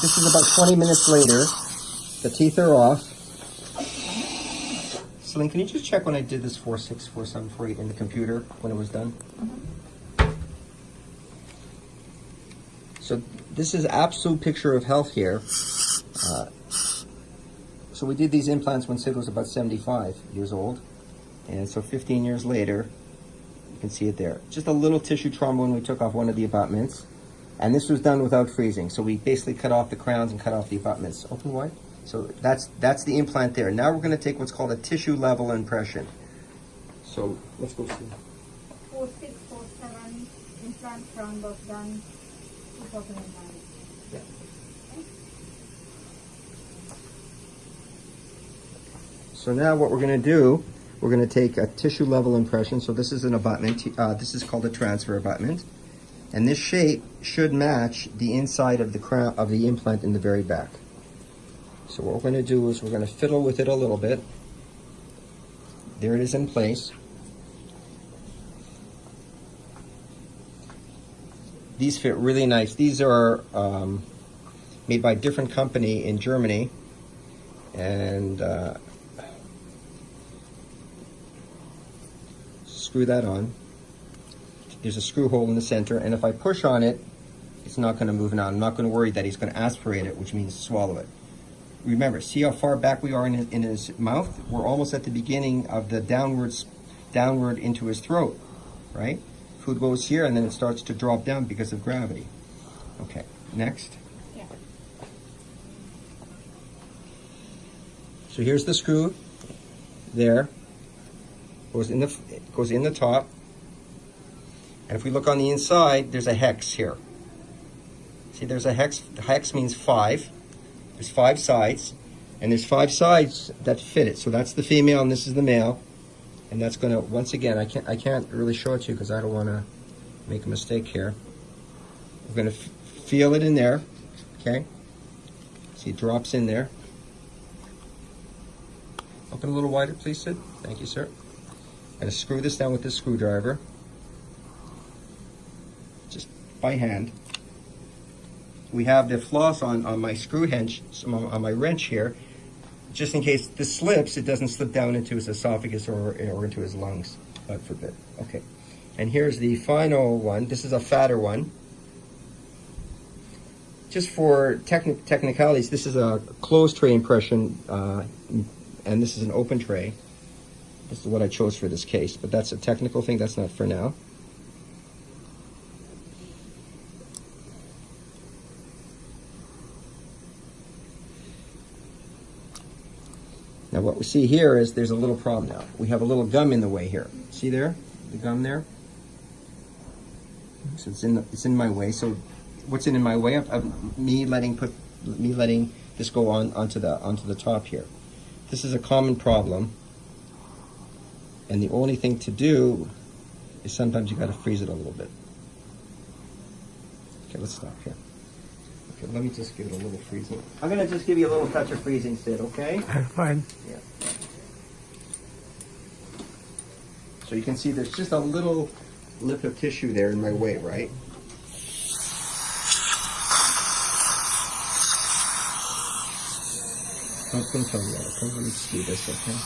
This is about 20 minutes later. The teeth are off. Celine, can you just check when I did this 4.6, 4.7, 4.8 in the computer when it was done? So this is absolute picture of health here. So we did these implants when Sid was about 75 years old. And so 15 years later, you can see it there. Just a little tissue trauma when we took off one of the abutments. And this was done without freezing. So we basically cut off the crowns and cut off the abutments. Open wide. So that's the implant there. Now we're going to take what's called a tissue level impression. So let's go see. 4.6, 4.7, implant crown was done 2009. Yeah. So now what we're going to do, we're going to take a tissue level impression. So this is an abutment. This is called a transfer abutment. And this shape should match the inside of the crown of the implant in the very back. So what we're going to do is we're going to fiddle with it a little bit. There it is in place. These fit really nice. These are made by a different company in Germany. And screw that on. There's a screw hole in the center, and if I push on it, it's not going to move now. I'm not going to worry that he's going to aspirate it, which means swallow it. Remember, see how far back we are in his mouth? We're almost at the beginning of the downward into his throat, right? Food goes here, and then it starts to drop down because of gravity. Okay, next. Yeah. So here's the screw. There. Goes in the top. And if we look on the inside, there's a hex here. See, there's a hex. The hex means 5. There's 5 sides, and there's 5 sides that fit it. So that's the female, and this is the male. And that's going to, once again, I can't really show it to you because I don't want to make a mistake here. We're going to feel it in there, okay? See, it drops in there. Open a little wider, please, Sid. Thank you, sir. I'm going to screw this down with this screwdriver. Just by hand. We have the floss on my screw hinge, on my wrench here, just in case this slips, it doesn't slip down into his esophagus or into his lungs, God forbid. Okay, and here's the final one. This is a fatter one. Just for technicalities, this is a closed tray impression, and this is an open tray. This is what I chose for this case, but that's a technical thing. That's not for now. Now what we see here is there's a little problem now. We have a little gum in the way here. See there? The gum there? So it's in my way. So what's in my way of me letting this go onto the top here. This is a common problem. And the only thing to do is sometimes you got to freeze it a little bit. Okay, let's stop here. Okay, let me just give it a little freezing. I'm going to just give you a little touch of freezing, Sid, okay? Fine. Yeah. So you can see there's just a little lip of tissue there in my way, right? Don't tell me that, okay? Let me just do this, okay?